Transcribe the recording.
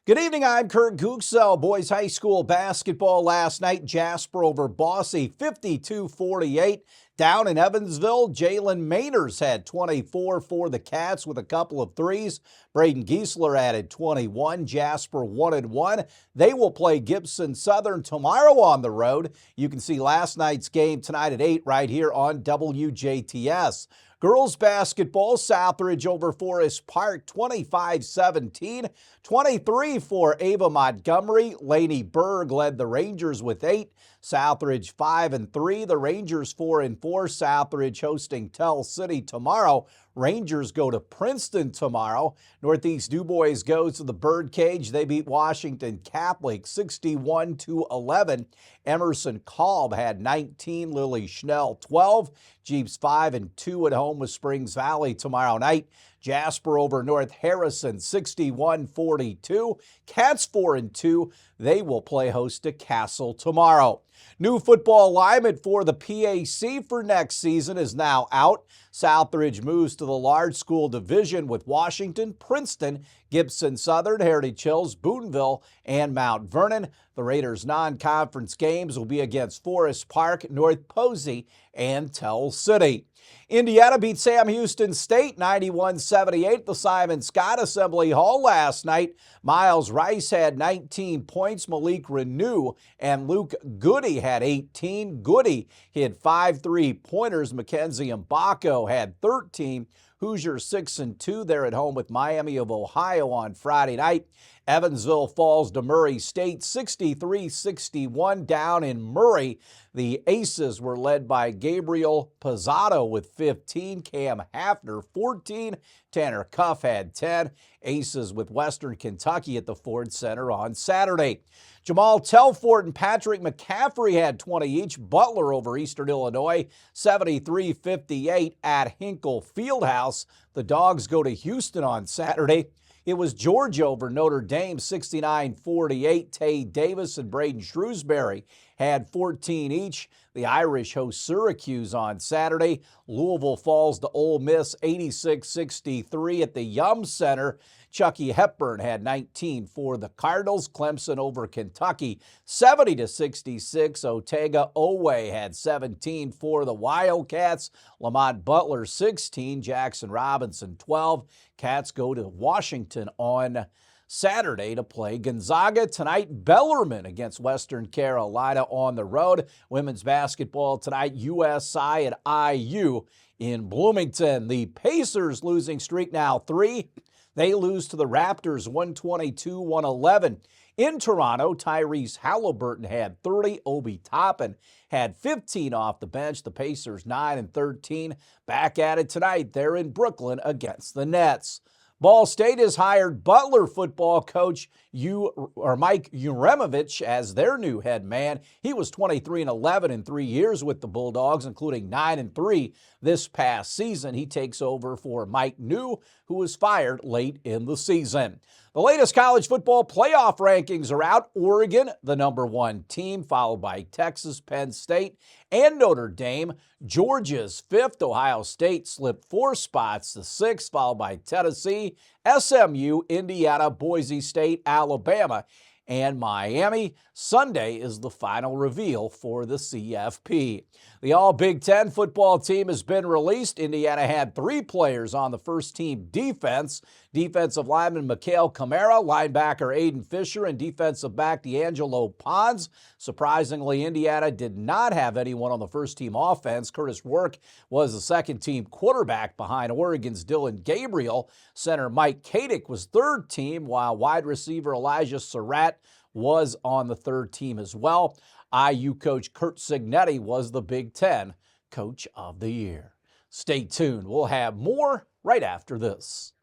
Good evening, I'm Kurt Gutgsell. Boys high school basketball last night. Jasper over Boise, 52-48. Down in Evansville, Jalen Mainers had 24 for the Cats with a couple of threes. Braden Giesler added 21. Jasper 1-1. They will play Gibson Southern tomorrow on the road. You can see last night's game tonight at 8 right here on WJTS. Girls basketball, Southridge over Forest Park, 25-17. 23 for Ava Montgomery. Laney Berg led the Rangers with 8. Southridge 5-3. The Rangers 4-4. Southridge hosting Tell City tomorrow. Rangers go to Princeton tomorrow. Northeast DuBois goes to the Birdcage. They beat Washington Catholic 61-11. Emerson Kolb had 19. Lily Schnell 12. Jeeps 5-2 at home with Springs Valley tomorrow night. Jasper over North Harrison 61-42. Cats 4-2. They will play host to Castle tomorrow. New football alignment for the PAC for next season is now out. Southridge moves to the large school division with Washington, Princeton, Gibson Southern, Heritage Hills, Boonville, and Mount Vernon. The Raiders' non-conference games will be against Forest Park, North Posey, and Tell City. Indiana beat Sam Houston State 91-78 the Simon Scott Assembly Hall last night. Miles Rice had 19 points. Malik Renew and Luke Goody had 18. Goody hit 5 3-pointers. Mackenzie Mbako had 13. Hoosiers 6-2. They're at home with Miami of Ohio on Friday night. Evansville falls to Murray State 63-61 down in Murray. The Aces were led by Gabriel Pizzato with 15, Cam Hafner 14, Tanner Cuff had 10. Aces with Western Kentucky at the Ford Center on Saturday. Jamal Telfort and Patrick McCaffrey had 20 each. Butler over Eastern Illinois 73-58 at Hinkle Fieldhouse. The Dogs go to Houston on Saturday. It was Georgia over Notre Dame, 69-48. Tay Davis and Braden Shrewsbury had 14 each. The Irish host Syracuse on Saturday. Louisville falls to Ole Miss, 86-63 at the Yum Center. Chucky Hepburn had 19 for the Cardinals. Clemson over Kentucky, 70-66. Otega Oweh had 17 for the Wildcats. Lamont Butler, 16. Jackson Robinson, 12. Cats go to Washington on Saturday to play Gonzaga. Tonight, Bellarmine against Western Carolina on the road. Women's basketball tonight, USI at IU in Bloomington. The Pacers losing streak now 3. They lose to the Raptors 122-111. In Toronto, Tyrese Halliburton had 30. Obi Toppin had 15 off the bench. The Pacers 9-13. Back at it tonight. They're in Brooklyn against the Nets. Ball State has hired Butler football coach Mike Uremovich as their new head man. He was 23-11 in 3 years with the Bulldogs, including 9-3 this past season. He takes over for Mike New, who was fired late in the season. The latest college football playoff rankings are out. Oregon, the #1 team, followed by Texas, Penn State, and Notre Dame. Georgia's 5th. Ohio State slipped 4 spots to 6th, followed by Tennessee, SMU, Indiana, Boise State, Alabama, and Miami. Sunday is the final reveal for the CFP. The All-Big Ten football team has been released. Indiana had 3 players on the first-team defense. Defensive lineman Mikhail Kamara, linebacker Aiden Fisher, and defensive back D'Angelo Pons. Surprisingly, Indiana did not have anyone on the first-team offense. Curtis Work was the second-team quarterback behind Oregon's Dylan Gabriel. Center Mike Kadick was third-team, while wide receiver Elijah Surratt was on the third team as well. IU coach Curt Cignetti was the Big Ten Coach of the Year. Stay tuned. We'll have more right after this.